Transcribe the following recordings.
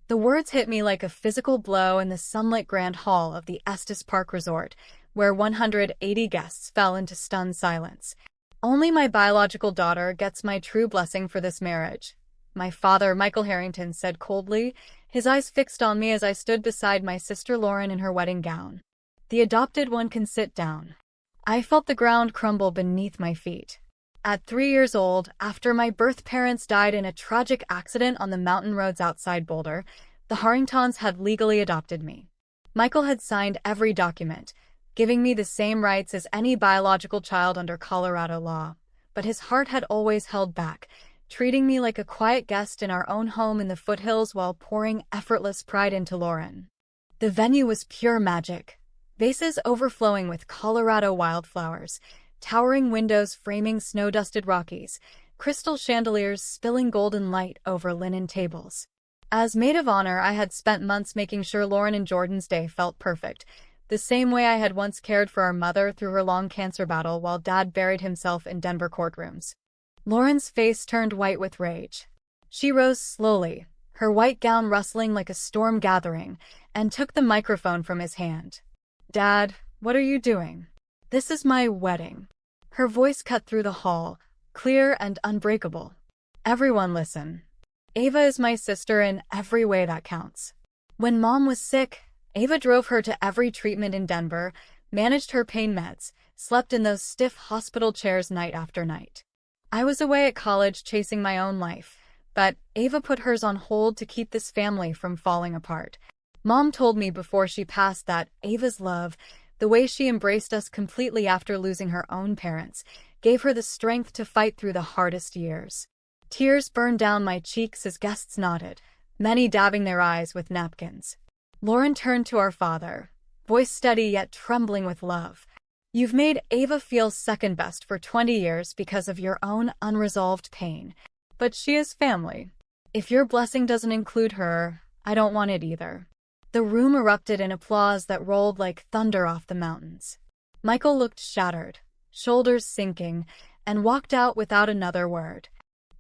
The words hit me like a physical blow in the sunlit grand hall of the Estes Park Resort, where 180 guests fell into stunned silence. Only my biological daughter gets my true blessing for this marriage, my father, Michael Harrington, said coldly, his eyes fixed on me as I stood beside my sister Lauren in her wedding gown. The adopted one can sit down. I felt the ground crumble beneath my feet. At 3 years old, after my birth parents died in a tragic accident on the mountain roads outside Boulder, the Harringtons had legally adopted me. Michael had signed every document, giving me the same rights as any biological child under Colorado law, but his heart had always held back, treating me like a quiet guest in our own home in the foothills while pouring effortless pride into Lauren. The venue was pure magic, vases overflowing with Colorado wildflowers, towering windows framing snow-dusted Rockies, crystal chandeliers spilling golden light over linen tables. As maid of honor, I had spent months making sure Lauren and Jordan's day felt perfect, the same way I had once cared for our mother through her long cancer battle while Dad buried himself in Denver courtrooms. Lauren's face turned white with rage. She rose slowly, her white gown rustling like a storm gathering, and took the microphone from his hand. "Dad, what are you doing? This is my wedding." Her voice cut through the hall, clear and unbreakable. "Everyone listen. Ava is my sister in every way that counts. When Mom was sick, Ava drove her to every treatment in Denver, managed her pain meds, slept in those stiff hospital chairs night after night. I was away at college chasing my own life, but Ava put hers on hold to keep this family from falling apart. Mom told me before she passed that Ava's love, the way she embraced us completely after losing her own parents, gave her the strength to fight through the hardest years." Tears burned down my cheeks as guests nodded, many dabbing their eyes with napkins. Lauren turned to our father, voice steady yet trembling with love. "You've made Ava feel second best for 20 years because of your own unresolved pain. But she is family. If your blessing doesn't include her, I don't want it either." The room erupted in applause that rolled like thunder off the mountains. Michael looked shattered, shoulders sinking, and walked out without another word.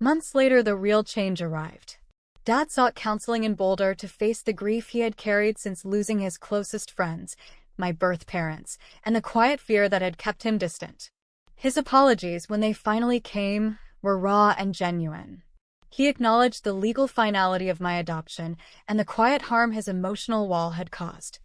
Months later, the real change arrived. Dad sought counseling in Boulder to face the grief he had carried since losing his closest friends, my birth parents, and the quiet fear that had kept him distant. His apologies, when they finally came, were raw and genuine. He acknowledged the legal finality of my adoption and the quiet harm his emotional wall had caused.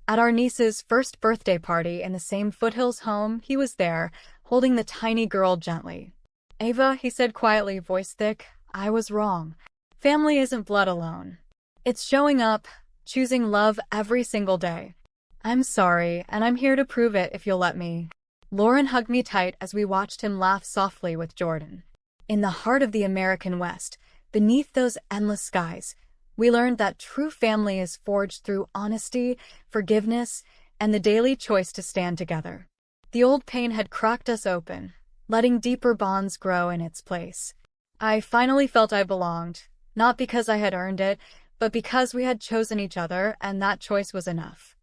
At our niece's first birthday party in the same foothills home, he was there, holding the tiny girl gently. "Ava," he said quietly, voice thick, "I was wrong. Family isn't blood alone. It's showing up, choosing love every single day. I'm sorry, and I'm here to prove it if you'll let me." Lauren hugged me tight as we watched him laugh softly with Jordan. In the heart of the American West, beneath those endless skies, we learned that true family is forged through honesty, forgiveness, and the daily choice to stand together. The old pain had cracked us open, letting deeper bonds grow in its place. I finally felt I belonged, not because I had earned it, but because we had chosen each other, and that choice was enough.